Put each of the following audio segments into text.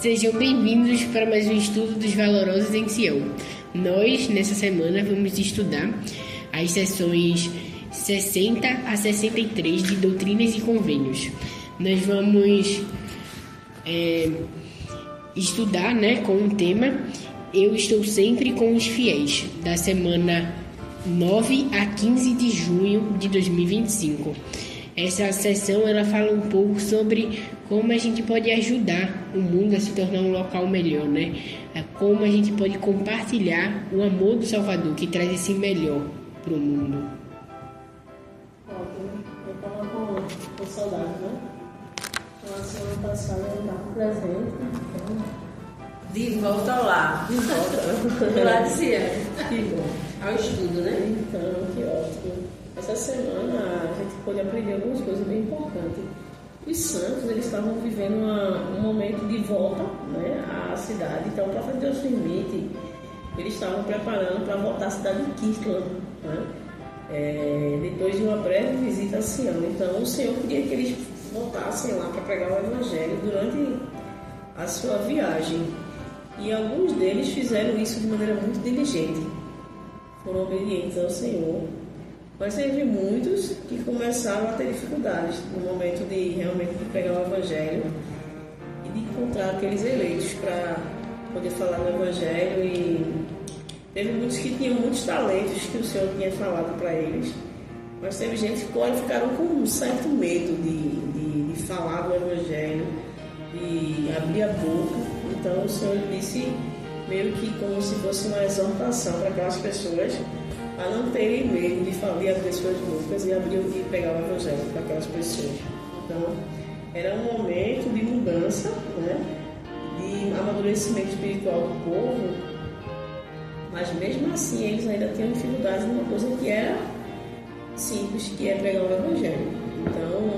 Sejam bem-vindos para mais um estudo dos valorosos em Sião. Nós, nessa semana, vamos estudar as sessões 60 a 63 de Doutrinas e Convênios. Nós vamos estudar com o tema Eu Estou Sempre com os Fiéis, da semana 9 a 15 de junho de 2025. Essa sessão ela fala um pouco sobre como a gente pode ajudar o mundo a se tornar um local melhor, Como a gente pode compartilhar o amor do Salvador, que traz esse melhor para o mundo. Eu estava com saudade, Na semana passada eu estava presente. De volta ao lar. De volta. Do lado de Sião. Que bom. Ao estudo, Então, que ótimo. Essa semana a gente pôde aprender algumas coisas bem importantes. Os santos, eles estavam vivendo um momento de volta à cidade. Então, o profeta Deus Firmite, eles estavam preparando para voltar à cidade de Kirtland, depois de uma breve visita a Sião. Então, o Senhor queria que eles voltassem lá para pregar o Evangelho durante a sua viagem. E alguns deles fizeram isso de maneira muito diligente. Foram obedientes ao Senhor. Mas teve muitos que começaram a ter dificuldades no momento de realmente pegar o Evangelho e de encontrar aqueles eleitos para poder falar do Evangelho. E teve muitos que tinham muitos talentos que o Senhor tinha falado para eles. Mas teve gente que ficaram com um certo medo de falar do Evangelho, de abrir a boca. Então o Senhor disse meio que como se fosse uma exortação para aquelas pessoas a não terem medo de abrir suas bocas e pegar o Evangelho para aquelas pessoas. Então, era um momento de mudança, de amadurecimento espiritual do povo, mas mesmo assim eles ainda tinham dificuldades numa coisa que era simples, que é pregar o Evangelho. Então,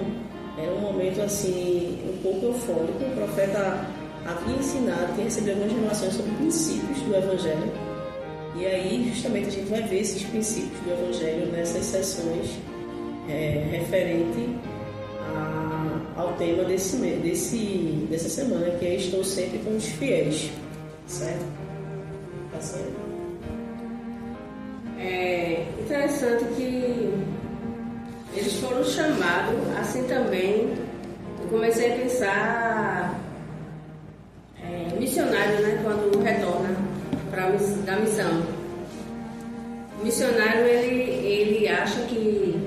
era um momento assim, um pouco eufórico. O profeta havia ensinado, tinha recebido algumas revelações sobre princípios do Evangelho. E aí, justamente, a gente vai ver esses princípios do Evangelho nessas sessões referente ao tema dessa semana, que é Estou Sempre com os Fiéis. Certo? Tá certo? É interessante que eles foram chamados, assim também. Eu comecei a pensar missionário, quando retorna da missão. O missionário, ele acha que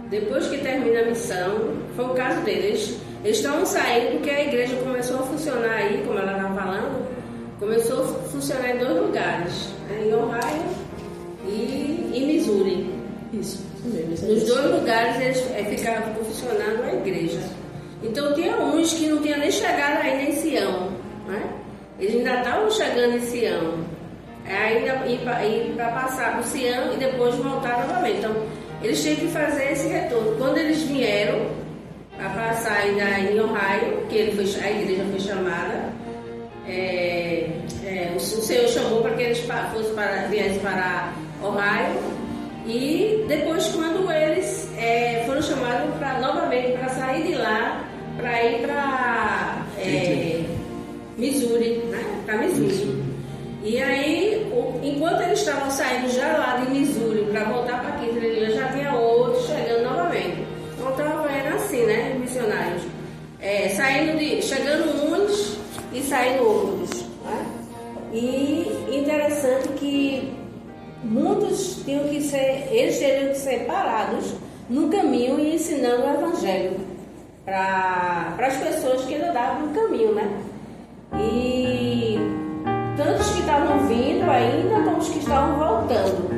depois que termina a missão, foi o caso deles, eles estavam saindo porque a igreja começou a funcionar aí, como ela estava falando, começou a funcionar em 2 lugares, em Ohio e Missouri. Isso mesmo. Nos 2 lugares eles ficavam funcionando a igreja. Então tinha uns que não tinham nem chegado ainda em Sião, Eles ainda estavam chegando em Sião, ainda ir para passar para o Sião e depois voltar novamente. Então, eles tinham que fazer esse retorno. Quando eles vieram para passar ainda em Ohio, que a igreja foi chamada, o Senhor chamou para que eles viessem para Ohio. E depois, quando eles foram chamados novamente para sair de lá, para ir para Missouri, para Missouri. E aí, enquanto eles estavam saindo já lá de Missouri para voltar para Kirtland, já tinha outros chegando novamente. Então estava vendo assim, missionários, chegando uns e saindo outros. E interessante que muitos eles teriam que ser parados no caminho e ensinando o Evangelho para as pessoas que andavam no caminho, E tantos que estavam vindo ainda, como os que estavam voltando.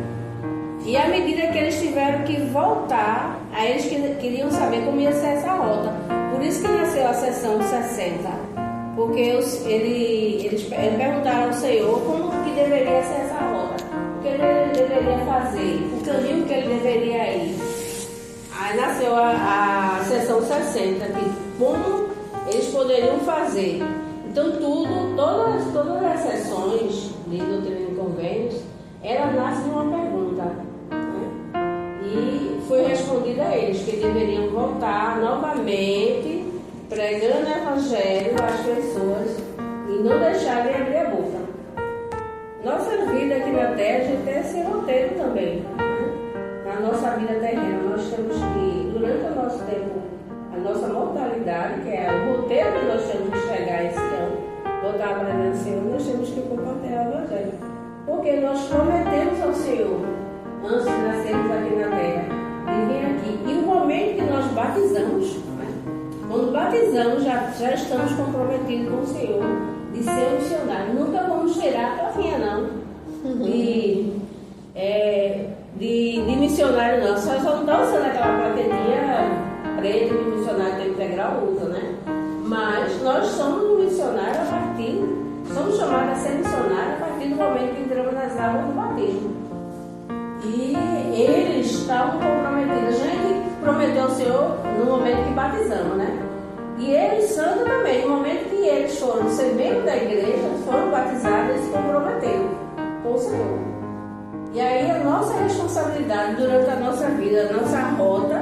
E à medida que eles tiveram que voltar, aí eles queriam saber como ia ser essa rota. Por isso que nasceu a sessão 60. Porque eles perguntaram ao Senhor como que deveria ser essa rota. O que ele deveria fazer, o caminho que ele deveria ir. Aí nasceu a sessão 60, que como eles poderiam fazer. Então todas as sessões de Doutrina e Convênios, ela nasce de uma pergunta. E foi respondida a eles que deveriam voltar novamente pregando o Evangelho às pessoas não deixarem abrir a boca. Nossa vida aqui na Terra, a gente tem esse roteiro também, né? Na nossa vida terrena, nós temos que, durante o nosso tempo, a nossa mortalidade, que é o roteiro que nós temos que chegar esse ano, botar a presença do Senhor, nós temos que compartilhar o Evangelho. Porque nós prometemos ao Senhor, antes de nascermos aqui na Terra, de vir aqui. E o momento que nós batizamos, né? Quando batizamos, já estamos comprometidos com o Senhor de ser missionário. Nunca vamos tirar a plaquinha, não. De missionário, não. Só não está usando aquela plaquinha preta que o missionário tem integral usa, né? Mas nós somos missionários a partir, somos chamados a ser missionários a partir do momento que entramos nas águas do batismo. E eles estavam comprometidos. A gente prometeu ao Senhor no momento que batizamos, né? E eles, santos também, no momento que eles foram ser membros da igreja, foram batizados, eles se comprometeram com o Senhor. E aí a nossa responsabilidade durante a nossa vida, a nossa rota,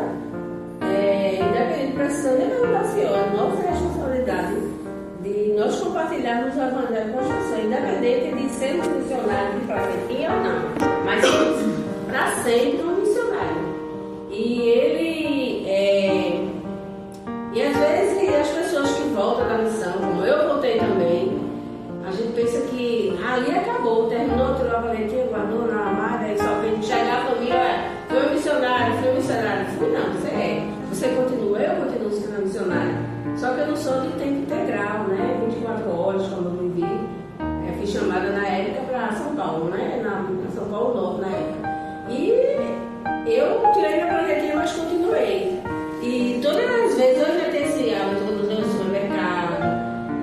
independente, precisando nem perguntar ao Senhor, a nossa responsabilidade de nós compartilharmos o Evangelho com as pessoas, independente de sermos missionários de plaquetinha ou não, mas para sempre um missionário. E às vezes as pessoas que voltam da missão, como eu voltei também, a gente pensa que ali acabou, terminou, tirou a valentia, guardou na armária, e só para a gente chegar a família, foi missionário. Fui não, você continua, eu continuo sendo missionário. Só que eu não sou de tempo integral, né? 24 horas, como eu me vi. Fui chamada na época para São Paulo, né? Na São Paulo Norte, na época. E eu tirei minha plaquetinha, mas continuei. E todas as vezes eu já tenho esse hábito, quando eu no supermercado,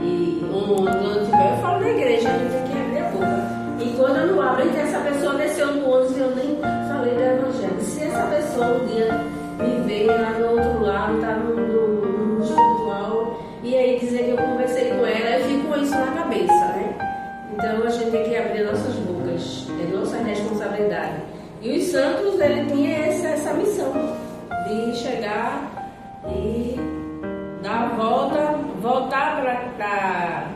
e onde eu tiver, eu falo na igreja, a gente tem que abrir a boca. E quando eu não abro, então essa pessoa desceu no ônibus e eu nem falei do Evangelho. Se essa pessoa um dia me ver lá do outro lado, tá no espiritual, e aí dizer que eu conversei com ela, eu fico com isso na cabeça, né? Então a gente tem que abrir nossas bocas, é nossa responsabilidade. E os santos, ele tinha essa missão de chegar e dar a volta, voltar para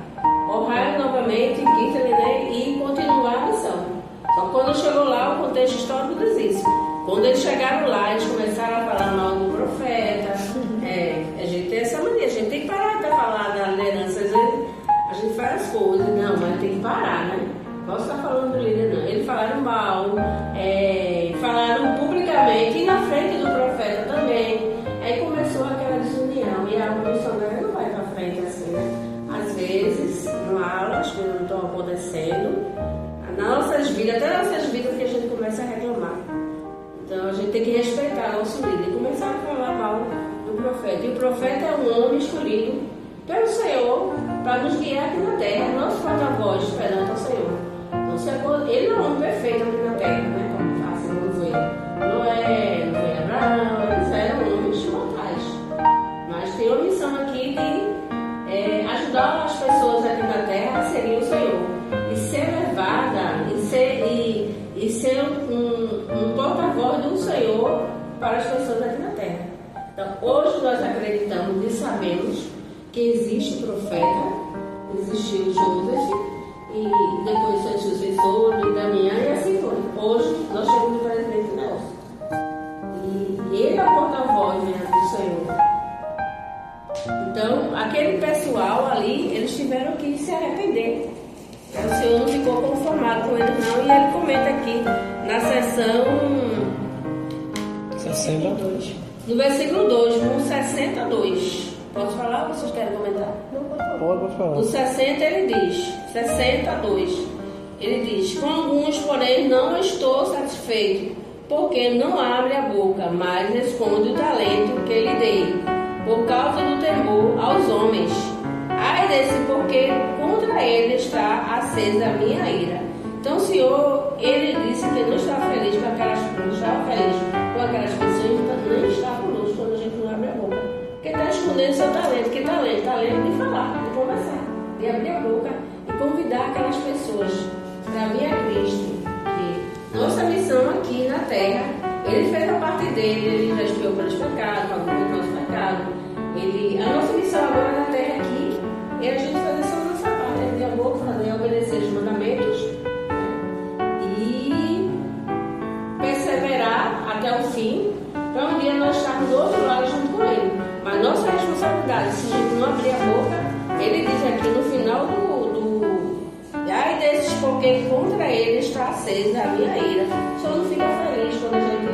Ohio novamente, Kitchener, né? E continuar a missão. Só que quando chegou lá, o contexto histórico diz isso. Quando eles chegaram lá, eles começaram a falar mal do profeta. A gente tem essa mania, a gente tem que parar de falar da liderança. Às vezes a gente faz as coisas, não, mas tem que parar, né? Não posso estar falando do líder, não. Eles falaram mal, falaram publicamente e na frente do profeta também. Aí começou aquela desunião e a missionária não vai para frente assim, né? Às vezes, no aula, as coisas não estão acontecendo. Nas nossas vidas, até nas nossas vidas que a gente começa a reclamar. Então a gente tem que respeitar nosso líder e começar a falar mal do profeta. E o profeta é um homem escolhido pelo Senhor para nos guiar aqui na terra, nosso porta-voz perante o Senhor. Então, ele não é um homem perfeito aqui na terra, né? Como assim, não foi Noé, não foi Abraão, eles eram homens mortais. Mas tem uma missão aqui de ajudar as pessoas aqui na terra a seguir o Senhor e ser levada e ser um porta-voz do Senhor para as pessoas aqui na terra. Então, hoje nós acreditamos e sabemos que existe profeta, existiu Joseph, e depois foi sucessor de Damião, e assim foi. Hoje nós temos o presidente Nelson. E ele é o porta-voz do Senhor. Então, aquele pessoal ali, eles tiveram que se arrepender. O Senhor não ficou conformado com eles, não. E ele comenta aqui na seção 62. No versículo 2, no 62. Posso falar ou vocês querem comentar? Não, pode falar. Pode falar. No 60 ele diz, 62, ele diz: com alguns, porém, não estou satisfeito, porque não abre a boca, mas esconde o talento que lhe dei, por causa do temor aos homens. Ai desse, porque contra ele está acesa a minha ira. Então o Senhor, ele disse que não estava feliz com aquelas pessoas, nem está conosco quando a gente não abre a boca. Porque está escondendo seu talento. Que talento? Talento de falar, de conversar, de abrir a boca e convidar aquelas pessoas para vir a Cristo. Que nossa missão aqui na terra, ele fez a parte dele, ele já expiou pelos pecados, pagou pelos nossos pecados. A nossa missão agora na terra aqui é a gente fazer só a nossa parte, de porque contra ele está acesa a minha ira. O Senhor não fica feliz quando a gente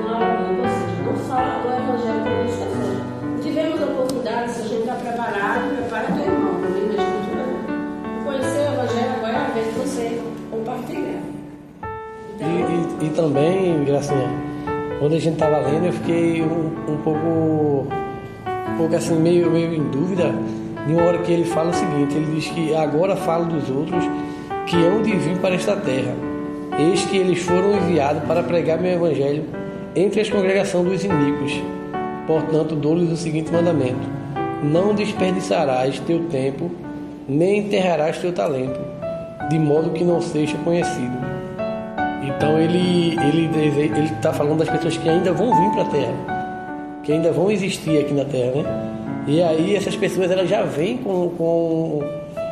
não abre a boca, ou seja, não fala do Evangelho para as pessoas. Tivemos a oportunidade, se a gente está preparado, prepara teu irmão, não vem na escritura não. Conhecer o Evangelho agora é a vez de você compartilhar. Então, e também, Gracinha, quando a gente estava lendo, eu fiquei um pouco assim, meio em dúvida, de uma hora que ele fala o seguinte, ele diz que agora falo dos outros que hão de vir para esta terra. Eis que eles foram enviados para pregar meu evangelho entre as congregações dos iníquos. Portanto, dou-lhes o seguinte mandamento: não desperdiçarás teu tempo, nem enterrarás teu talento, de modo que não seja conhecido. Então ele está falando das pessoas que ainda vão vir para a terra, que ainda vão existir aqui na terra, né? E aí essas pessoas elas já vêm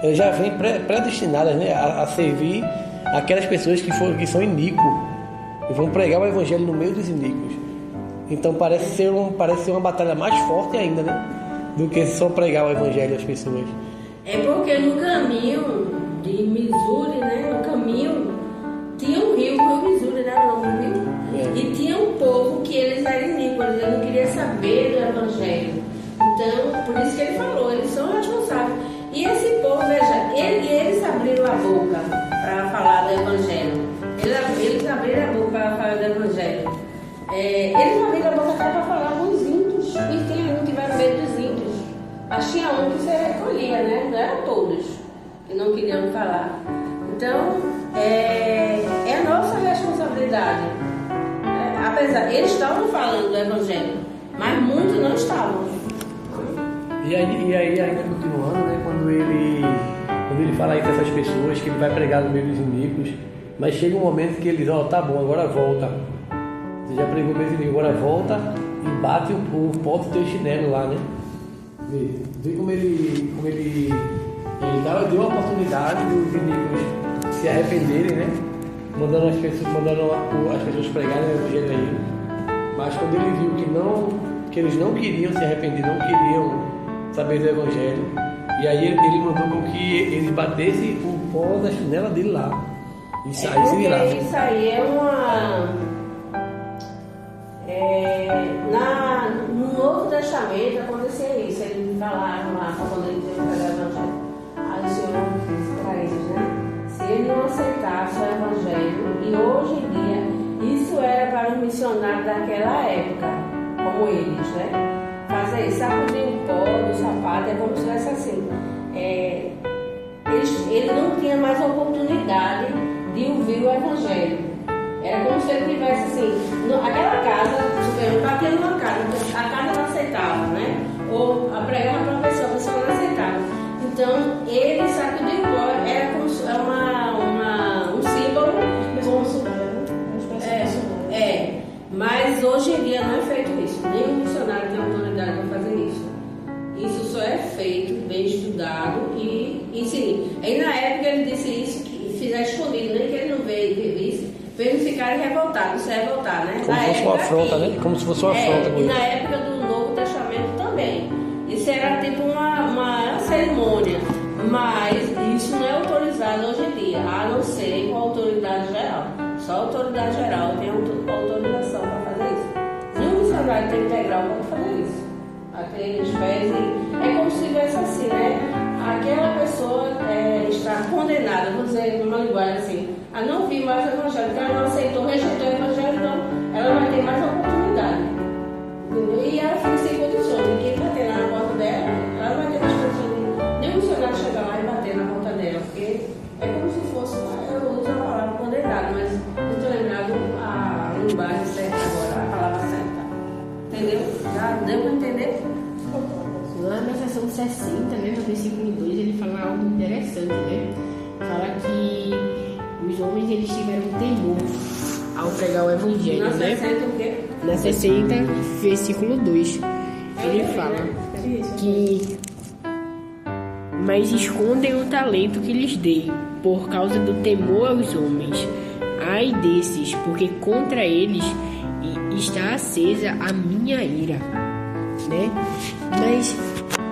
elas já vêm predestinadas, né, a servir aquelas pessoas que são iníquos e vão pregar o evangelho no meio dos iníquos. Então parece ser uma batalha mais forte ainda, né, do que só pregar o evangelho às pessoas. É porque no caminho de Missouri, né, no caminho tinha um rio Missouri, né, não, um rio. E tinha um povo que eles eram iníquos, eles não queriam saber do evangelho. Então, por isso que ele falou, eles são responsáveis. E esse povo, veja, eles abriram a boca para falar do Evangelho. Eles abriram a boca para falar do Evangelho. Eles abriram a boca até para falar com os índios. E tinha um que vai no meio dos índios. Mas tinha um que se recolhia, né? Não eram todos que não queriam falar. Então, é a nossa responsabilidade. Apesar, eles estavam falando do Evangelho, mas muitos não estavam. E aí ainda continuando, né, quando ele fala aí com essas pessoas que ele vai pregar no meio dos iníquos, mas chega um momento que ele diz, tá bom, agora volta. Você já pregou mesmo inimigo, agora volta e bate o pó do teu chinelo lá, né? Vê como ele deu a oportunidade dos inimigos se arrependerem, né? Mandando as pessoas pregarem o evangelho aí. Mas quando ele viu que eles não queriam se arrepender, não queriam saber do evangelho, e aí ele mandou com que ele batesse o pó da chinela dele lá e saísse de lá. Isso aí é no Novo Testamento acontecia isso. Ele falava lá quando ele teve que pregar o evangelho. Aí o Senhor disse para eles, né? Se ele não aceitasse o evangelho, e hoje em dia isso era para um missionário daquela época, como eles, né? Fazer isso, sacudir o pó do sapato, é como se fosse assim. Ele não tinha mais oportunidade de ouvir o evangelho. Era como se ele tivesse assim, aquela casa, batia numa casa, a casa não aceitava, né? Ou pregava para uma pessoa, a pessoa não aceitava. Então ele sacudiu o pó, era como se um símbolo. Mas hoje em dia não é feito isso. Nenhum missionário tem autoridade para fazer isso. Isso só é feito, bem estudado e sim. Aí na época ele disse isso, que fizer escondido, nem que ele não visse, para eles ficarem revoltados. Isso é revoltar, né? Como se fosse uma afronta, né? Como se fosse uma afronta. E na época do Novo Testamento também. Isso era tipo uma cerimônia. Mas isso não é autorizado hoje em dia, a não ser com a autoridade geral. Só a autoridade geral tem autorização para fazer isso. Nenhum missionário tem integral para fazer isso. Aqueles pés, é como se tivesse assim, né? Aquela pessoa está condenada, vou dizer numa linguagem assim, a não ouvir mais o evangelho, porque ela não aceitou, rejeitou o evangelho, então ela não vai ter mais oportunidade. Entendeu? E ela fica sem condições. Ninguém bater lá na porta dela, ela não vai ter mais condições. Nenhum missionário chegar lá e bater na porta dela, porque é como se fosse, eu uso a palavra condenado, mas não estou lembrado a linguagem certa agora, a palavra certa. Entendeu? Já deu para entender? Lá na seção 60, né, no versículo 2, ele fala algo interessante, né? Fala que os homens eles tiveram temor ao pregar o evangelho, Na né? 60 o quê? Na 60, versículo 2, ele fala que mas escondem o talento que lhes dei, por causa do temor aos homens. Ai desses, porque contra eles está acesa a minha ira, né? Mas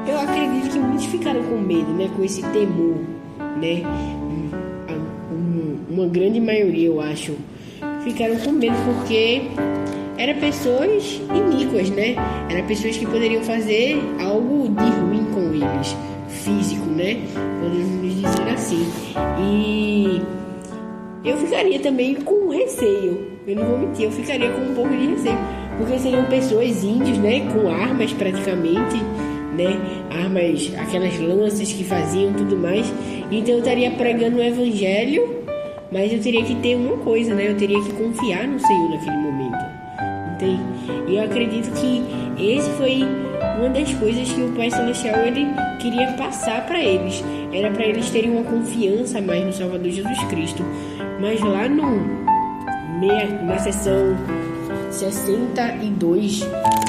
eu acredito que muitos ficaram com medo, né? Com esse temor, né? uma grande maioria, eu acho, ficaram com medo porque eram pessoas iníquas, né? Eram pessoas que poderiam fazer algo de ruim com eles, físico, né? Podemos dizer assim. E eu ficaria também com receio, eu não vou mentir, eu ficaria com um pouco de receio, porque seriam pessoas índios, né? Com armas praticamente, né? Armas, aquelas lanças que faziam tudo mais. Então eu estaria pregando o evangelho, mas eu teria que ter uma coisa, né? Eu teria que confiar no Senhor naquele momento. Entende? E eu acredito que esse foi uma das coisas que o Pai Celestial ele queria passar para eles. Era para eles terem uma confiança mais no Salvador Jesus Cristo. Mas lá na seção 62,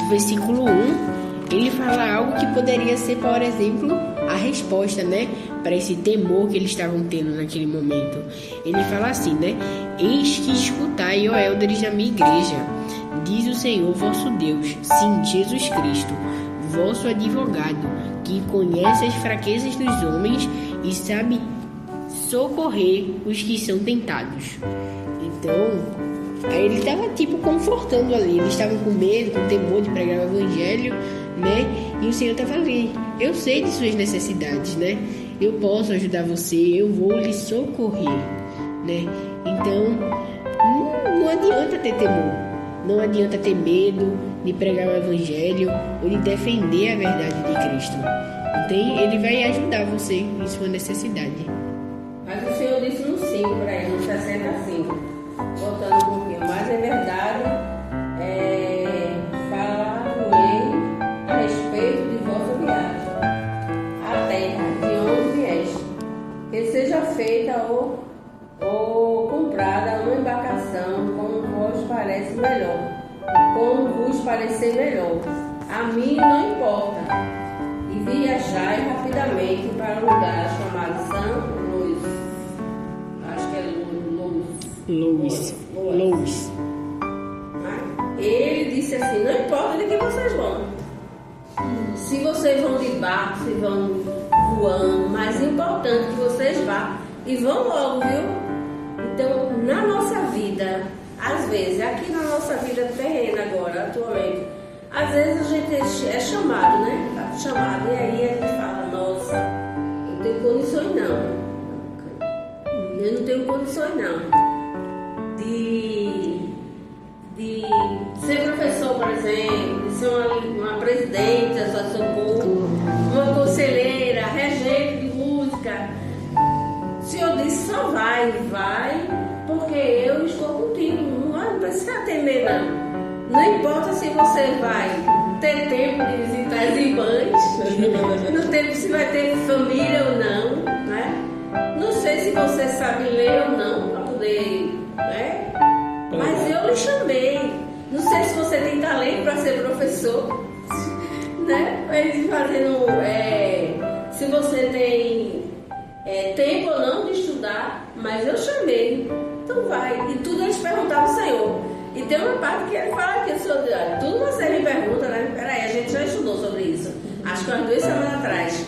versículo 1, ele fala algo que poderia ser, por exemplo, a resposta, né, para esse temor que eles estavam tendo naquele momento. Ele fala assim, né? Eis que escutai, ó élderes da minha igreja, diz o Senhor vosso Deus, sim, Jesus Cristo, vosso advogado, que conhece as fraquezas dos homens e sabe socorrer os que são tentados. Então, aí ele estava confortando ali. Eles estavam com medo, com temor de pregar o evangelho, né? E o Senhor estava ali. Eu sei de suas necessidades, né? Eu posso ajudar você, eu vou lhe socorrer, né? Então, não adianta ter temor, não adianta ter medo de pregar o evangelho ou de defender a verdade de Cristo. Então, ele vai ajudar você em sua necessidade. Mas o Senhor disse no 5 para ele, no 65, voltando um pouquinho, mas é verdade, falar com ele a respeito de vossa viagem, a terra de onde vieste, que seja feita ou comprada uma embarcação, como vos parece melhor, como vos parecer melhor. A mim não importa. E viajai rapidamente para um lugar chamado São Luís. Acho que é Louis. Ele disse assim, não importa de que vocês vão. Se vocês vão de barco, se vão voando, mas é importante que vocês vão. E vão logo, viu? Então, na nossa vida, às vezes, aqui na nossa vida terrena agora, atualmente, às vezes a gente é chamado, né? Tá chamado, e aí a gente fala, nossa, eu não tenho condições não. Eu não tenho condições não. De ser professor, por exemplo, de ser uma presidente da sua socorro, uma conselheira, regente de música. O Senhor disse, só vai, porque eu estou contigo. Não precisa ter medo, não. Não importa se você vai ter tempo de visitar as irmãs, não tempo se vai ter família ou não, né? Não sei se você sabe ler ou não para poder, né? Mas eu lhe chamei. Não sei se você tem talento para ser professor, né? Mas fazendo, se você tem tempo ou não de estudar, mas eu chamei. Então vai. E tudo eles perguntavam ao Senhor. E tem uma parte que ele fala aqui, o Senhor, tudo você me pergunta, né? Peraí, a gente já estudou sobre isso. Acho que umas 2 semanas atrás.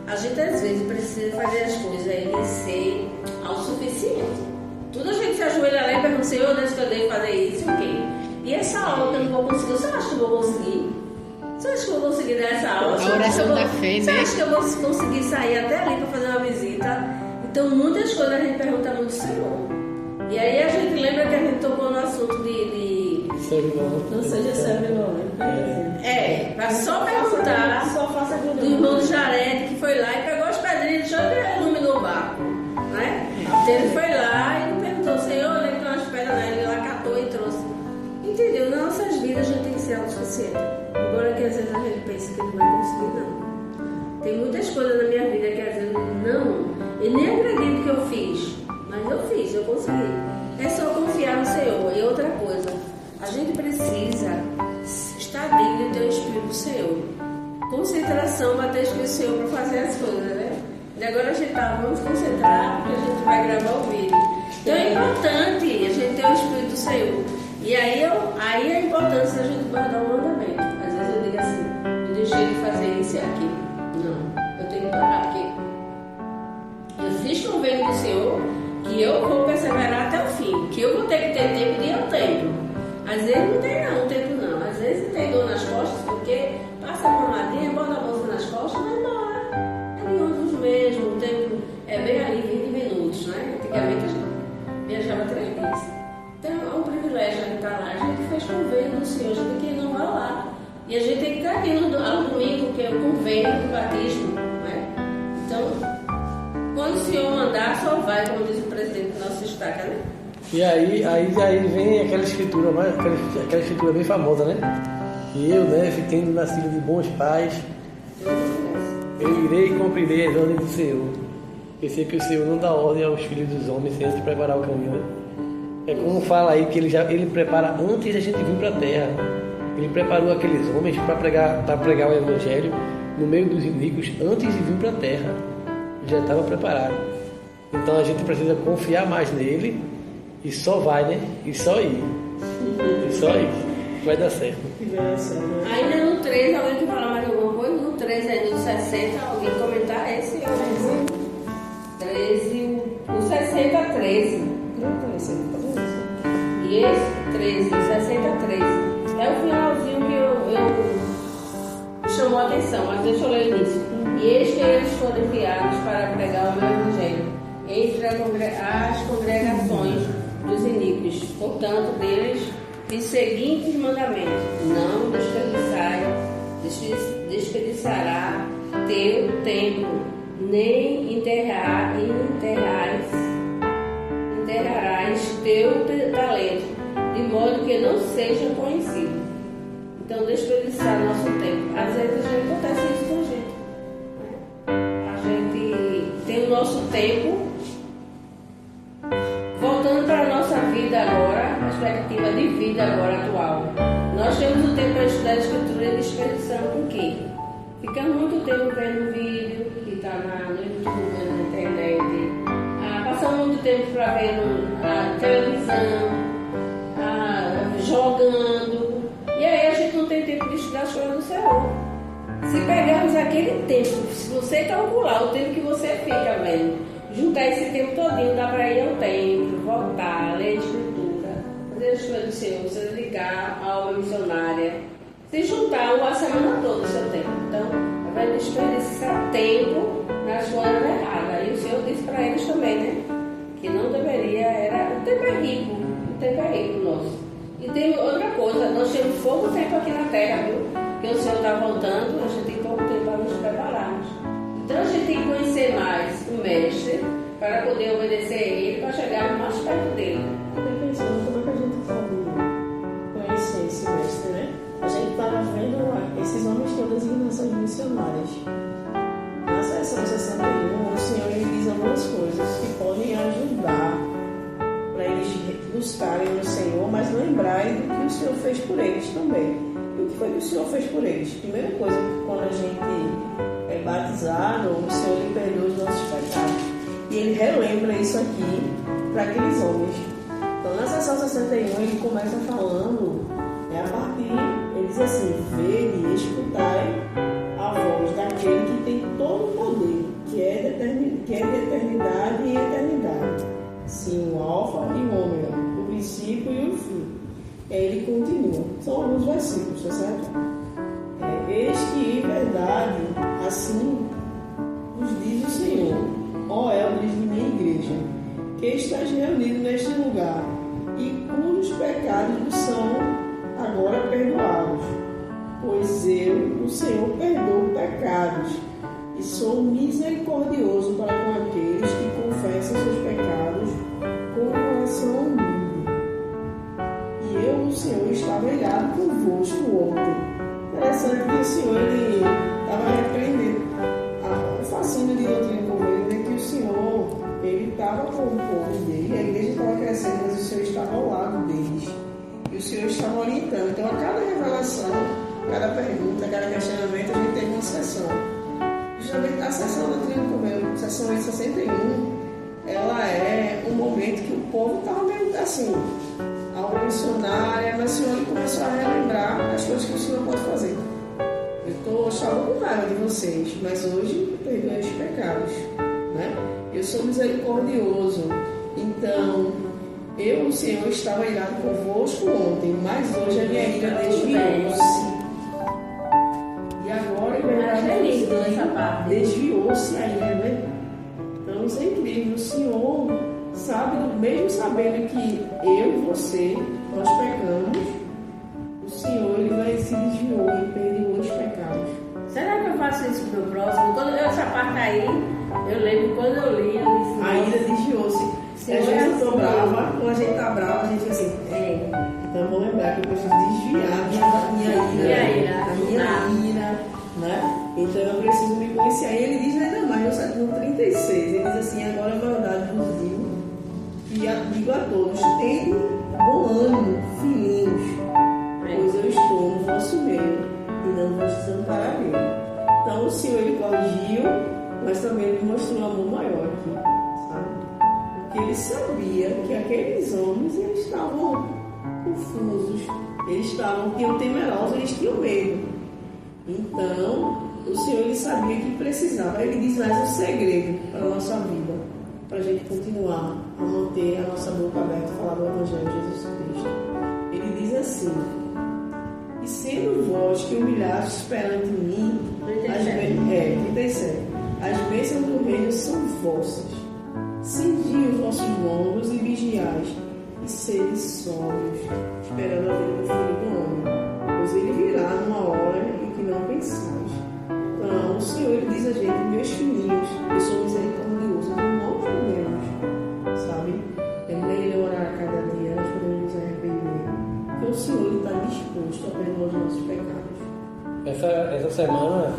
A gente às vezes precisa fazer as coisas e ser autossuficiente. Tudo a gente se ajoelha lá e pergunta, Senhor, Deus, que eu devo fazer isso e o quê? E essa aula que eu não vou conseguir, você acha que eu vou conseguir? Você acha que eu vou conseguir dar essa aula? A oração da fé, né? Você acha que eu vou conseguir sair até ali para fazer uma visita? Então, muitas coisas a gente pergunta muito ao Senhor. E aí a gente lembra que a gente tocou no assunto de Não seja servidor, né? Para só perguntar Só faça aquilo. do irmão do Jarete que foi lá e pegou as pedrinhas, deixou ele iluminou o barco, né? Então ele foi lá e perguntou, Senhor, onde é que estão as pedras? Ele lá catou e trouxe. Entendeu? Nas nossas vidas a gente tem que ser autossuficiente. Embora que às vezes a gente pense que não vai conseguir, não. Tem muitas coisas na minha vida que às vezes não. Eu nem acredito que eu fiz, mas eu fiz, eu consegui. É só confiar no Senhor. E outra coisa, a gente precisa estar digno de ter o Espírito do Senhor. Concentração para ter o Espírito do Senhor para fazer as coisas, né? E agora a gente vamos concentrar, porque a gente vai gravar o vídeo. Então é importante a gente ter o Espírito do Senhor. E aí a importância da gente guardar o mandamento. Às vezes eu digo assim, eu deixei de fazer isso e aquilo. Não, eu tenho que parar, porque eu fiz convênio do Senhor que que eu vou perseverar até o fim, que eu vou ter que ter tempo e eu tenho. Às vezes não tem não, tempo não. Às vezes tem dor nas costas, porque passa a pomadinha, bota a bolsa nas costas, vai embora. É de ônibus mesmo, o tempo é bem ali, 20 minutos, né? Antigamente a gente viajava 3 dias. Então é um privilégio a gente estar lá. A gente fez convênio do Senhor, a gente tem que renovar lá. E a gente tem que estar aqui no domingo, que é o convênio do batismo, né? Então, quando o Senhor mandar, só vai, como diz o presidente do nosso estado, né? E aí vem aquela escritura, aquela escritura bem famosa, né? Que eu, tendo nascido de bons pais, eu irei e cumprirei as ordens do Senhor. Eu sei que o Senhor não dá ordem aos filhos dos homens sem antes preparar o caminho, né? É como fala aí que ele prepara antes da gente vir para a terra. Ele preparou aqueles homens para pregar o Evangelho no meio dos iníquos antes de vir para a terra. Ele já estava preparado. Então a gente precisa confiar mais nele e só vai, né? E só ir. E só ir. Vai dar certo. Ainda no 13, alguém que falar mais alguma coisa? No 13, aí no 60, alguém comentar esse? 13, o 60, 13. E esse 13, 60, 13. É o finalzinho que eu chamou a atenção, mas deixa eu ler o início. E eis que eles foram enviados para pregar o meu evangelho entre as congregações dos iníquos. Portanto, deles os seguintes mandamentos: não desperdiçará teu tempo, nem enterrarás teu talento, de modo que não seja conhecido. Então, desperdiçar nosso tempo. Às vezes acontece isso com a gente. A gente tem o nosso tempo. Voltando para a nossa vida agora, perspectiva de vida agora atual. Nós temos o tempo para estudar a Escritura e desperdiçamos com o quê? Ficamos muito tempo vendo vídeo que está no YouTube, na internet. Passamos muito tempo para ver a televisão, jogando. E aí a gente não tem tempo de estudar as coisas do Senhor. Se pegarmos aquele tempo, se você calcular o tempo que você fica vendo, juntar esse tempo todinho, dá para ir ao templo, voltar, ler a Escritura, fazer as coisas do Senhor, você ligar a obra missionária, se juntar a semana toda o seu tempo. Então, vai desperdiçar tempo nas coisas erradas. E o Senhor disse para eles também, né? Que não deveria, o tempo é rico nosso. E tem outra coisa, nós temos pouco tempo aqui na terra, viu? Porque o Senhor está voltando, a gente tem pouco tempo para nos prepararmos. Então a gente tem que conhecer mais o Mestre para poder obedecer a Ele, para chegar mais perto dele. Eu estou pensando como é que a gente pode conhecer esse Mestre, né? A gente estava vendo esses homens todas em nações missionárias. Na seção 61, o Senhor ele diz algumas coisas que podem ajudar para eles buscarem no Senhor, mas lembrarem do que o Senhor fez por eles também. E o que foi que o Senhor fez por eles? Primeira coisa, quando a gente é batizado, o Senhor lhe perdoa os nossos pecados. E ele relembra isso aqui para aqueles homens. Então, na seção 61, ele começa falando, a partir, ele diz assim: vede e escutai a voz daquele que tem todo o poder, que é de eternidade e eternidade. Sim, o alfa e o ômega, o princípio e o fim. Ele continua. São alguns versículos, tá certo? Eis que, em verdade, assim nos diz o Senhor, ó eldres de minha igreja, que estás reunido neste lugar, e cujos pecados vos são agora perdoados. Pois eu, o Senhor, perdoo pecados, e sou misericordioso para com aqueles que confessam seus pecados com o coração humilde. E eu, o Senhor, estava irado convosco ontem. Interessante que o Senhor estava repreendendo o fascínio de doutrina convênio, né? Que o Senhor ele estava com o povo dele, a igreja estava crescendo, mas o Senhor estava ao lado deles. E o Senhor estava orientando. Então, a cada revelação, cada pergunta, cada questionamento, a gente tem uma sessão. Justamente a sessão da doutrina convênio, sessão 61, ela é um momento que o povo estava meio assim, a obra missionária, mas o Senhor ele começou a relembrar as coisas que o Senhor pode fazer. Eu estava com raiva de vocês, mas hoje eu perdoei os pecados, né? Eu sou misericordioso. Em Então, o Senhor estava irado convosco ontem, mas hoje a minha ira desviou-se. E agora, em verdade, desviou-se a ira, né? Então, isso é incrível. O Senhor sabe, mesmo sabendo que eu e você, nós pecamos, o Senhor, ele vai se desviou e perdoou os pecados. Será que eu faço isso pro próximo? Quando essa parte aí, eu lembro quando eu li, eu disse, a ira desviou-se. Se a gente tá brava, quando a gente tá brava, a gente fica assim, então vamos lembrar que eu preciso desviar a minha ira, né? Então eu preciso me policiar. E ele diz ainda mais, no 36, ele diz assim, agora a verdade vos digo, e digo a todos, tenham bom ânimo, filhinhos, pois eu estou no vosso meio e não vos desampararei. Então o Senhor, ele corrigiu, mas também ele mostrou um amor maior aqui, sabe? Porque ele sabia que aqueles homens, eles estavam confusos, eles tinham temerosos, eles tinham medo. Então, o Senhor, ele sabia que precisava. Ele diz mais um segredo para a nossa vida, para a gente continuar a manter a nossa boca aberta e falar do Evangelho de Jesus Cristo. Ele diz assim, e sendo vós que humilhastes perante mim, 37, as bênçãos do reino são vossas. Cendi os vossos lombos e vigiais, e sede sóbrios, esperando a vinda do Filho do Homem, pois ele virá numa hora em que não pensais. Então, o Senhor, ele diz a gente, meus filhinhos, eu sou misericordioso, não podemos, sabe? É melhorar a cada dia, nós podemos nos arrepender, porque o Senhor, ele está disposto a perdoar os nossos pecados. Essa semana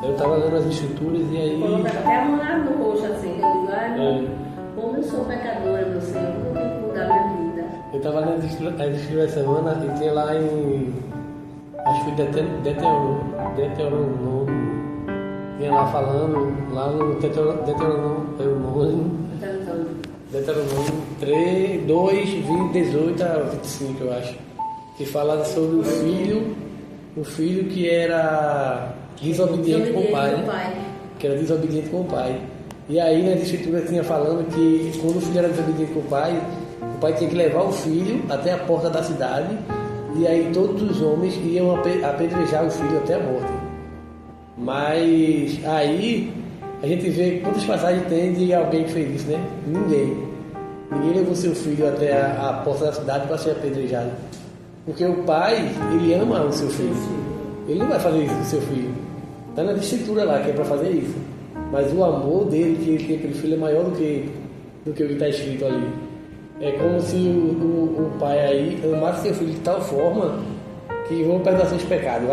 eu estava lendo as escrituras e aí... Coloca até a mão no rosto assim, eu digo, como eu sou pecadora, meu Senhor, eu tenho que mudar minha vida. Eu estava lendo as escrituras essa semana e tem lá em... Acho que Deuteronômio, tinha lá falando, lá no Deuteronômio 3, 2, 20, 18 a 25, eu acho. Que fala sobre o filho que era desobediente com o pai, né? Que era desobediente com o pai. E aí na escritura tinha falando que quando o filho era desobediente com o pai tinha que levar o filho até a porta da cidade, e aí todos os homens iam apedrejar o filho até a morte. Mas aí a gente vê quantas passagens tem de alguém que fez isso, né? Ninguém levou seu filho até a porta da cidade para ser apedrejado. Porque o pai, ele ama o seu filho. Ele não vai fazer isso com o seu filho. Está na escritura lá que é para fazer isso. Mas o amor dele que ele tem pelo filho é maior do que o que está escrito ali. É como se o pai aí amasse seu filho de tal forma que vão perdoar seus pecados.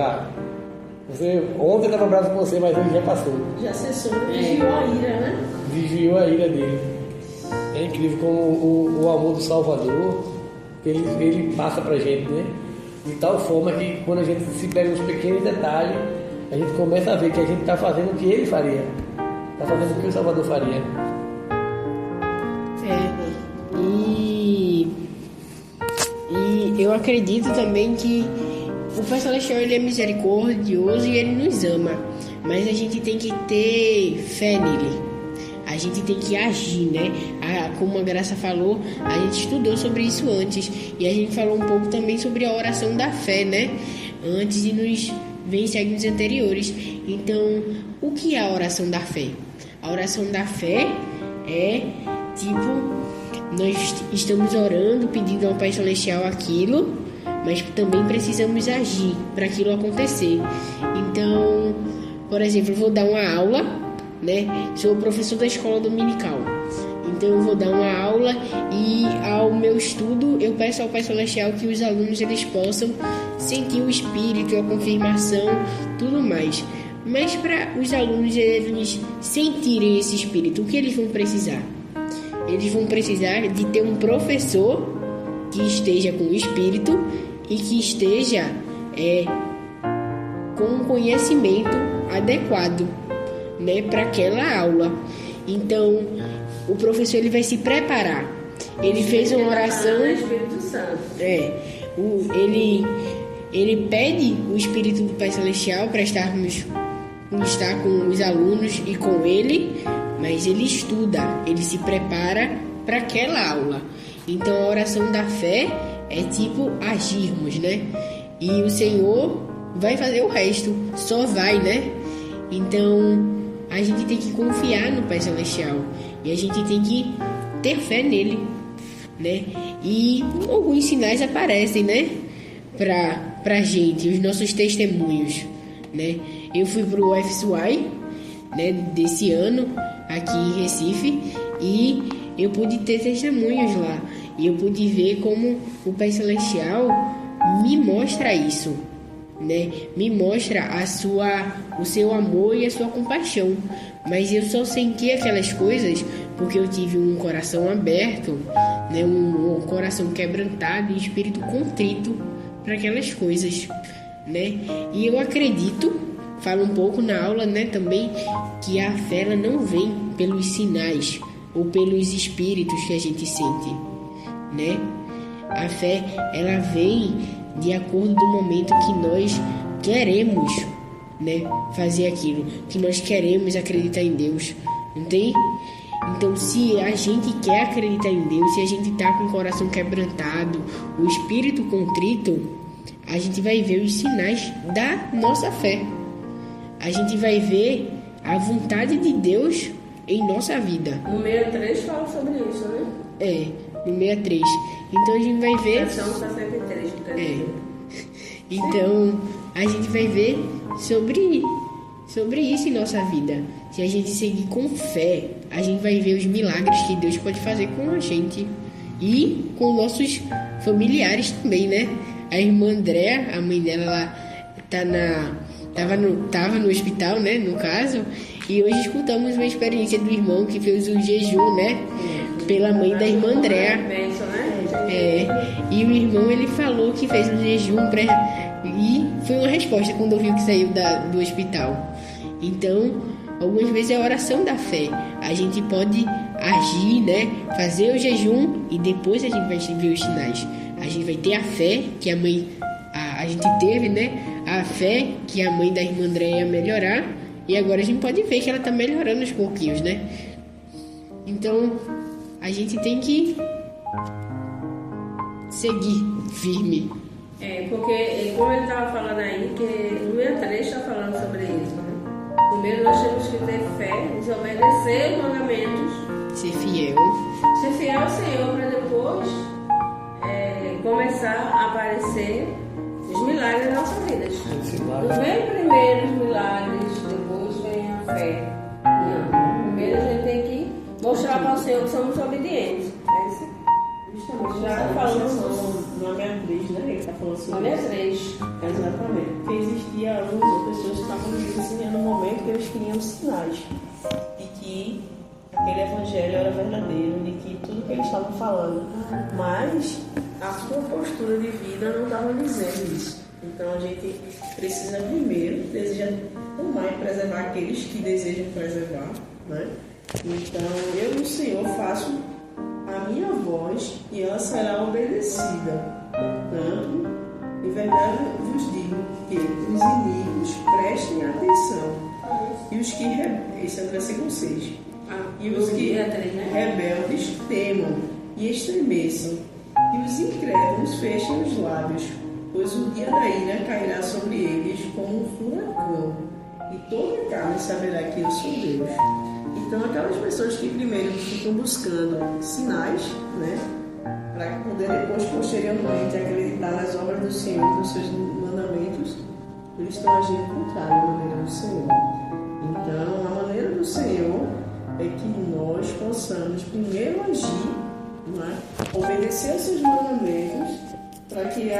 Ontem estava bravo com você, mas hoje já passou. Já cessou, desviou a ira, né? Desviou a ira dele. É incrível como o amor do Salvador, ele passa pra gente, né? De tal forma que quando a gente se pega nos pequenos detalhes, a gente começa a ver que a gente está fazendo o que ele faria. Está fazendo o que o Salvador faria. E eu acredito também que o Pai Celestial, ele é misericordioso e ele nos ama, mas a gente tem que ter fé nele, a gente tem que agir, né? Como a Graça falou, a gente estudou sobre isso antes, e a gente falou um pouco também sobre a oração da fé, né? Antes de nos ver em segmentos anteriores. Então, o que é a oração da fé? A oração da fé é tipo, nós estamos orando, pedindo ao Pai Celestial aquilo, mas também precisamos agir para aquilo acontecer. Então, por exemplo, eu vou dar uma aula, né? Sou professor da escola dominical. Então eu vou dar uma aula e ao meu estudo eu peço ao Pai Celestial que os alunos eles possam sentir o Espírito, a confirmação, tudo mais. Mas para os alunos eles sentirem esse Espírito, o que eles vão precisar? Eles vão precisar de ter um professor que esteja com o Espírito e que esteja com um conhecimento adequado, né, para aquela aula. Então, o professor ele vai se preparar. Ele fez uma oração. Espírito Santo. Ele pede o Espírito do Pai Celestial para estar com os alunos e com ele, mas ele estuda, ele se prepara para aquela aula. Então a oração da fé é tipo agirmos, né? E o Senhor vai fazer o resto, só vai, né? Então a gente tem que confiar no Pai Celestial e a gente tem que ter fé nele, né? E alguns sinais aparecem, né? Pra gente, os nossos testemunhos, né? Eu fui pro FSY, né? Desse ano aqui em Recife e eu pude ter testemunhos lá e eu pude ver como o Pai Celestial me mostra isso, né? Me mostra o seu amor e a sua compaixão. Mas eu só senti aquelas coisas porque eu tive um coração aberto, né? Um coração quebrantado e espírito contrito para aquelas coisas, né? E eu acredito, falo um pouco na aula, né, também, que a fé ela não vem pelos sinais ou pelos espíritos que a gente sente, né? A fé ela vem de acordo do momento que nós queremos, né, fazer aquilo, que nós queremos acreditar em Deus, não tem? Então, se a gente quer acreditar em Deus, se a gente está com o coração quebrantado, o espírito contrito, a gente vai ver os sinais da nossa fé. A gente vai ver a vontade de Deus em nossa vida. No 63 fala sobre isso, né? É, no 63. Então a gente vai ver. Versão 63, Então a gente vai ver sobre isso em nossa vida. Se a gente seguir com fé, a gente vai ver os milagres que Deus pode fazer com a gente e com nossos familiares também, né? A irmã Andréa, a mãe dela, ela tava no hospital, né? No caso, e hoje escutamos uma experiência do irmão que fez um jejum, né? Pela mãe da irmã Andréa. E o irmão ele falou que fez um jejum e foi uma resposta quando ouviu que saiu do hospital. Então, algumas vezes é a oração da fé. A gente pode agir, né? Fazer o jejum e depois a gente vai ver os sinais. A gente vai ter a fé que a gente teve, né? A fé que a mãe da irmã Andréa ia melhorar. E agora a gente pode ver que ela tá melhorando aos pouquinhos, né? Então, a gente tem que seguir firme. Porque como ele estava falando aí, que no 63 está falando sobre isso, né? Primeiro nós temos que ter fé, desobedecer os mandamentos, ser fiel ao Senhor, para depois começar a aparecer os milagres na nossa vida. Não vem primeiro os milagres, depois vem a fé. Não. Primeiro a gente tem que mostrar para o Senhor que somos obedientes. Justamente, já falamos na minha atriz, né? Ele está falando sobre na minha isso. 3. Exatamente. Porque existia alunos ou pessoas que estavam ensinando no momento que eles queriam sinais. E que aquele evangelho era verdadeiro, de que tudo que eles estavam falando. Mas a sua postura de vida não estava dizendo isso. Então a gente precisa primeiro desejar tomar e preservar aqueles que desejam preservar, né? Então eu no Senhor faço a minha voz e ela será obedecida. Portanto, em verdade vos digo que os inimigos prestem atenção e os que esse é o versículo 6. E os que rebeldes temam e estremeçam e os incrédulos fechem os lábios, pois o dia da ira cairá sobre eles como um furacão e toda carne saberá que eu sou Deus. Então, aquelas pessoas que primeiro ficam buscando sinais, né, para poder depois, posteriormente, acreditar nas obras do Senhor e nos seus mandamentos, eles estão agindo contrário à maneira do Senhor. Então, a maneira do Senhor é que nós possamos primeiro agir, né, obedecer aos seus mandamentos, para que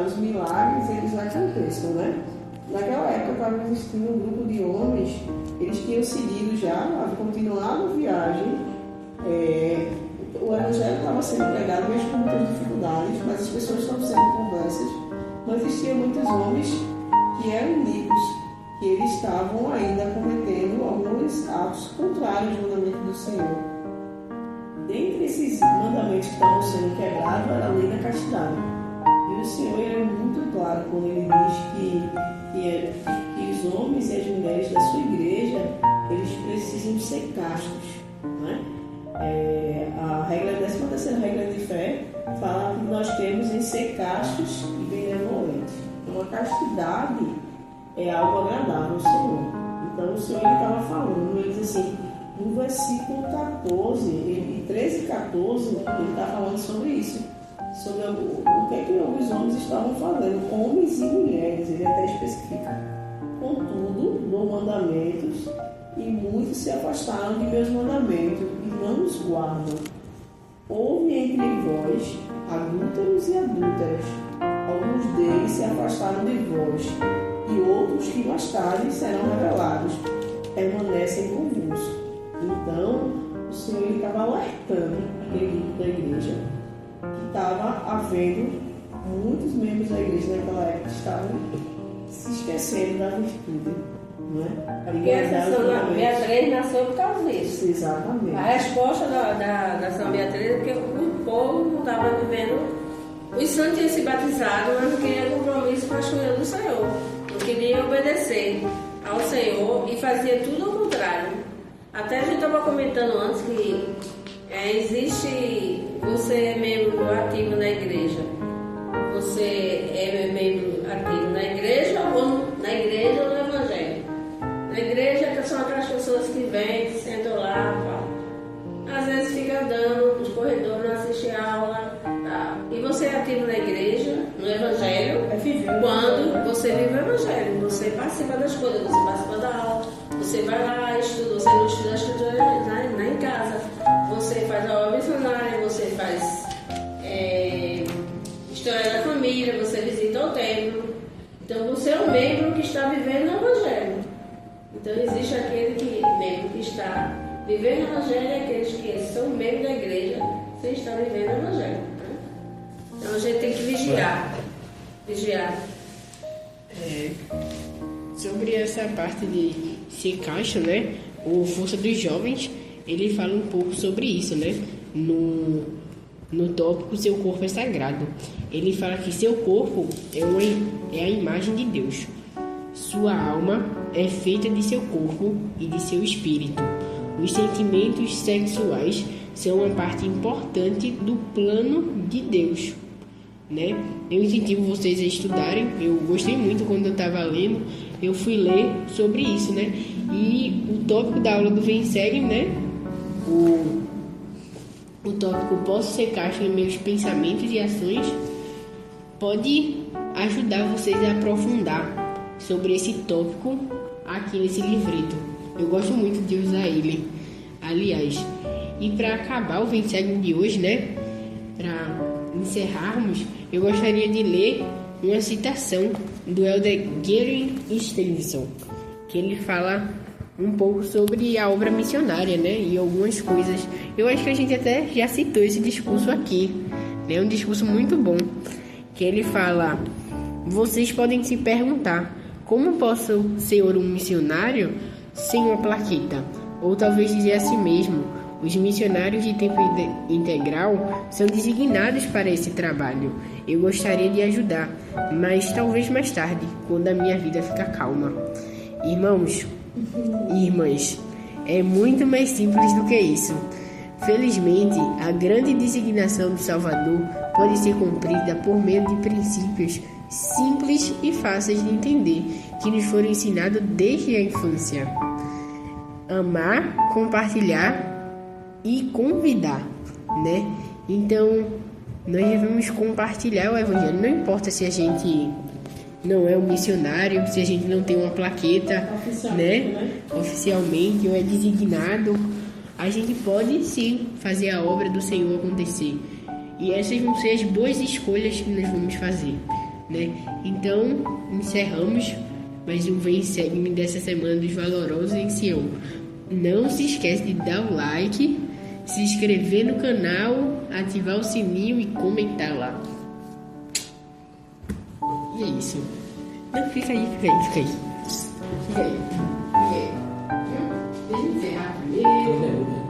os milagres eles aconteçam, né? Naquela época estava existindo um grupo de homens, eles tinham seguido já, continuado a viagem, o evangelho estava sendo pregado mesmo com muitas dificuldades, mas as pessoas estavam sendo conversas, mas existiam muitos homens que eram iníquos, que eles estavam ainda cometendo alguns atos contrários ao mandamento do Senhor. Dentre esses mandamentos que estavam sendo quebrados era a lei da castidade. E o Senhor é muito claro quando ele diz que os homens e as mulheres da sua igreja, eles precisam ser castos, né? A regra, 13ª regra de fé fala que nós temos em ser castos e benevolentes. Então, a castidade é algo agradável ao Senhor. Então, o Senhor estava falando, ele diz assim, no versículo 14, 13 e 14, ele está falando sobre isso, sobre o que é que os homens estavam fazendo, homens e mulheres, ele até especifica. Contudo, dou mandamentos, e muitos se afastaram de meus mandamentos e não os guardam. Houve entre vós adúlteros e adúlteras. Alguns deles se afastaram de vós, e outros que mais tarde serão revelados, permanecem convosco. Então, o Senhor estava alertando aquele grupo da igreja, que estava havendo muitos membros da igreja naquela época que estavam se esquecendo da virtude. Não é? Porque a São Beatriz nasceu por causa disso. Exatamente. A resposta da São Beatriz é porque o povo não estava vivendo. Os santos tinham se batizado, mas não queriam compromisso com as coisas do Senhor. Não queriam obedecer ao Senhor e fazia tudo ao contrário. Até a gente estava comentando antes que existe, você é membro ativo na igreja. Você é membro ativo na igreja ou no Evangelho? Na igreja são aquelas pessoas que vêm, que sentam lá, às vezes fica andando nos corredores, não assiste a aula. Tá. E você é ativo na igreja, no Evangelho, quando você vive o Evangelho, você participa das coisas, você participa da aula, você vai lá, estuda, você não estuda a escritura em casa, você faz a obra missionária, você faz história da família, você visita o templo. Então você é um membro que está vivendo o Evangelho. Então existe aquele membro que está vivendo o Evangelho e aqueles que são membros da igreja sem estar vivendo o Evangelho. Né? Então a gente tem que vigiar. Sobre essa parte de ser caixa, né? O Força dos Jovens, ele fala um pouco sobre isso, né? No tópico Seu Corpo é Sagrado. Ele fala que seu corpo é a imagem de Deus. Sua alma é feita de seu corpo e de seu espírito. Os sentimentos sexuais são uma parte importante do plano de Deus, né? Eu incentivo vocês a estudarem. Eu gostei muito quando eu estava lendo. Eu fui ler sobre isso, né? E o tópico da aula do Vem Segue, né? O tópico Posso Ser Caixa em Meus Pensamentos e Ações pode ajudar vocês a aprofundar sobre esse tópico aqui nesse livreto. Eu gosto muito de usar ele, aliás. E para acabar o Vem Segue de hoje, né? Para encerrarmos, eu gostaria de ler uma citação do Elder Gary Stevenson, que ele fala um pouco sobre a obra missionária, né? E algumas coisas. Eu acho que a gente até já citou esse discurso aqui, né? Um discurso muito bom, que ele fala: vocês podem se perguntar, como posso ser um missionário sem uma plaqueta? Ou talvez dizer a si mesmo: os missionários de tempo integral são designados para esse trabalho. Eu gostaria de ajudar, mas talvez mais tarde, quando a minha vida ficar calma. Irmãos e irmãs, é muito mais simples do que isso. Felizmente, a grande designação do Salvador pode ser cumprida por meio de princípios simples e fáceis de entender, que nos foram ensinados desde a infância. Amar, compartilhar e convidar, né? Então, nós devemos compartilhar o Evangelho. Não importa se a gente não é um missionário, se a gente não tem uma plaqueta, né? Oficialmente, ou é designado, a gente pode sim fazer a obra do Senhor acontecer. E essas vão ser as boas escolhas que nós vamos fazer, né? Então, encerramos mais um Vem Segue-me dessa semana dos Valorosos em Sião. Não se esquece de dar o like, se inscrever no canal, ativar o sininho e comentar lá. E é isso. Não, fica aí. Deixa eu encerrar primeiro.